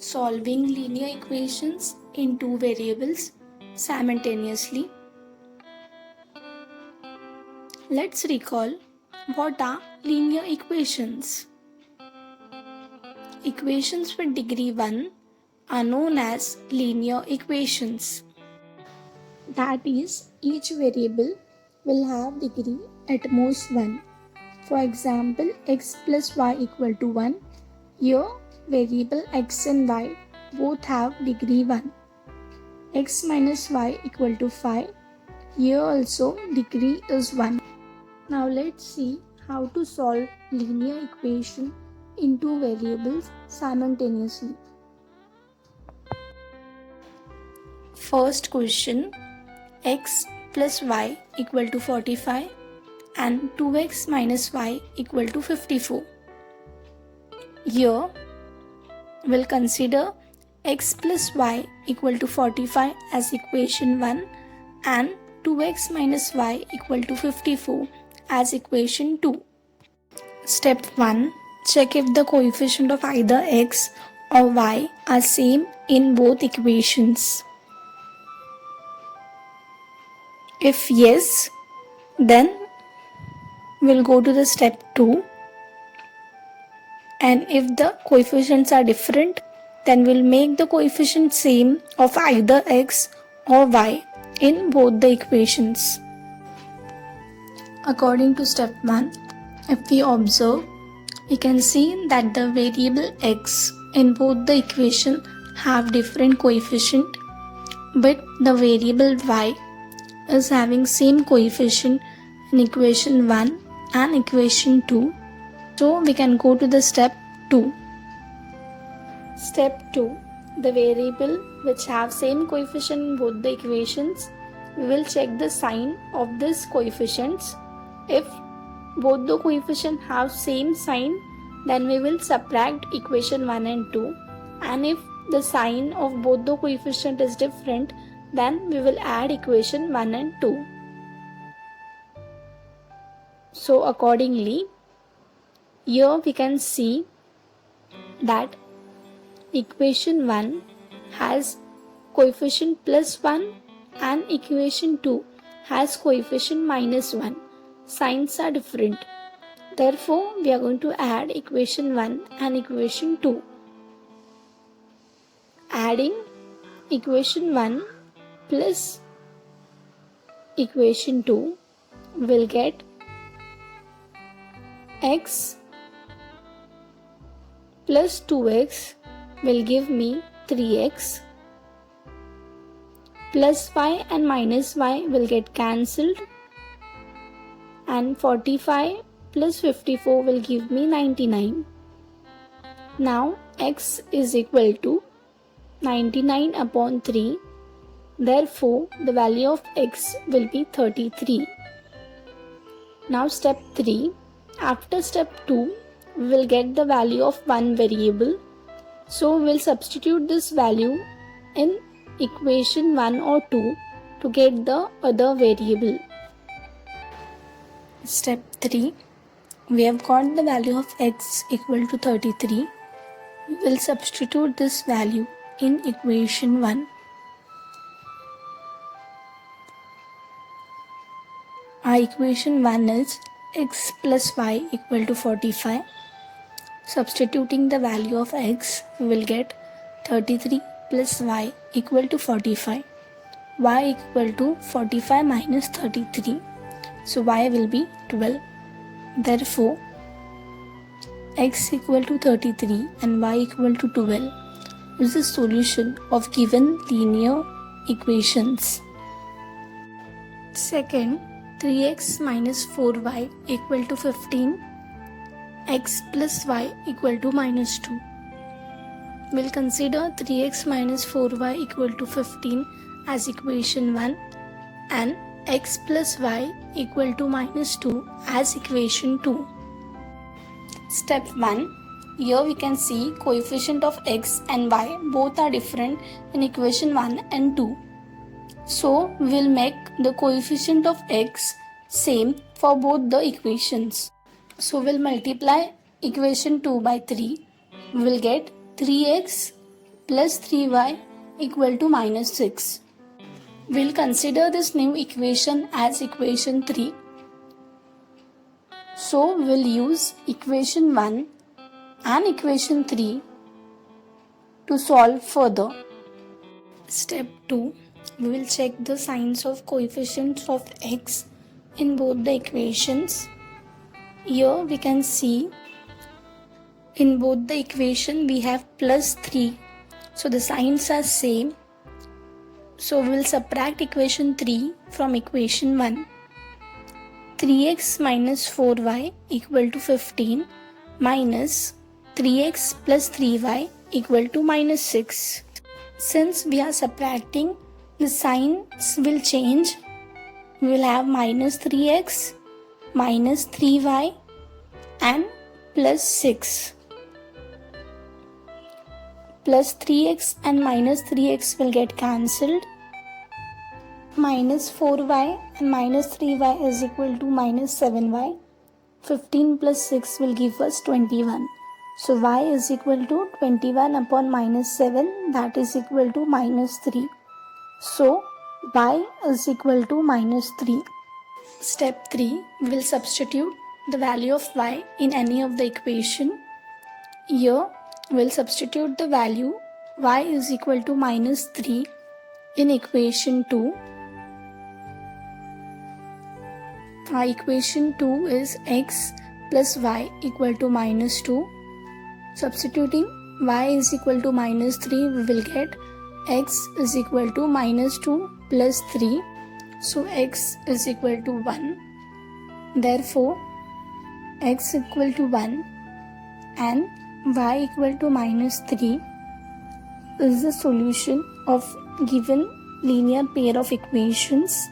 Solving linear equations in two variables simultaneously. Let's recall what are linear equations. Equations with degree 1 are known as linear equations. That is, each variable will have degree at most 1. For example, x plus y equal to 1. Here, variable x and y both have degree 1. X minus y equal to 5. Here also degree is 1. Now let's see how to solve linear equation in two variables simultaneously. First question, x plus y equal to 45 and 2x minus y equal to 54. Here we'll consider x plus y equal to 45 as equation 1 and 2x minus y equal to 54 as equation 2. Step 1. Check if the coefficient of either x or y are same in both equations. If yes, then we'll go to the step 2. And if the coefficients are different, then we'll make the coefficient same of either x or y in both the equations. According to step 1, if we observe, we can see that the variable x in both the equation have different coefficient, but the variable y is having same coefficient in equation 1 and equation 2. So we can go to the step 2. Step 2. The variable which have same coefficient in both the equations, we will check the sign of these coefficients. If both the coefficients have same sign, then we will subtract equation 1 and 2. And if the sign of both the coefficient is different, then we will add equation 1 and 2. So accordingly, here we can see that equation 1 has coefficient plus 1 and equation 2 has coefficient minus 1. Signs are different. Therefore, we are going to add equation 1 and equation 2. Adding equation 1 plus equation 2 will get x plus 2x will give me 3x, plus y and minus y will get cancelled, and 45 plus 54 will give me 99. Now x is equal to 99 upon 3. Therefore, the value of x will be 33. Now step 3. After step 2, we will get the value of one variable. So we will substitute this value in equation 1 or 2 to get the other variable. Step 3. We have got the value of x equal to 33. We will substitute this value in equation 1. Our equation 1 is x plus y equal to 45. Substituting the value of x, we will get 33 plus y equal to 45. Y equal to 45 minus 33. So y will be 12. Therefore, x equal to 33 and y equal to 12 is the solution of given linear equations. Second, 3x minus 4y equal to 15, x plus y equal to minus 2. We'll consider 3x minus 4y equal to 15 as equation 1 and x plus y equal to minus 2 as equation 2. Step 1. Here we can see coefficient of x and y both are different in equation 1 and 2. So we will make the coefficient of x same for both the equations. So we'll multiply equation 2 by 3. We will get 3x plus 3y equal to minus 6. We'll consider this new equation as equation 3. So we'll use equation 1 and equation 3 to solve further. Step 2. We will check the signs of coefficients of x in both the equations. Here we can see in both the equation we have plus 3. So the signs are same. So we will subtract equation 3 from equation 1. 3x minus 4y equal to 15 minus 3x plus 3y equal to minus 6. Since we are subtracting, the signs will change. We will have minus 3x, minus 3y and plus 6. Plus 3x and minus 3x will get cancelled. Minus 4y and minus 3y is equal to minus 7y. 15 plus 6 will give us 21. So y is equal to 21 upon minus 7, that is equal to minus 3. So y is equal to minus 3. Step 3. We will substitute the value of y in any of the equation. Here we will substitute the value y is equal to minus 3 in equation 2. Our equation 2 is x plus y equal to minus 2. Substituting y is equal to minus 3, we will get x is equal to minus 2 plus 3. So x is equal to 1. Therefore, x equal to 1 and y equal to minus 3 is the solution of given linear pair of equations.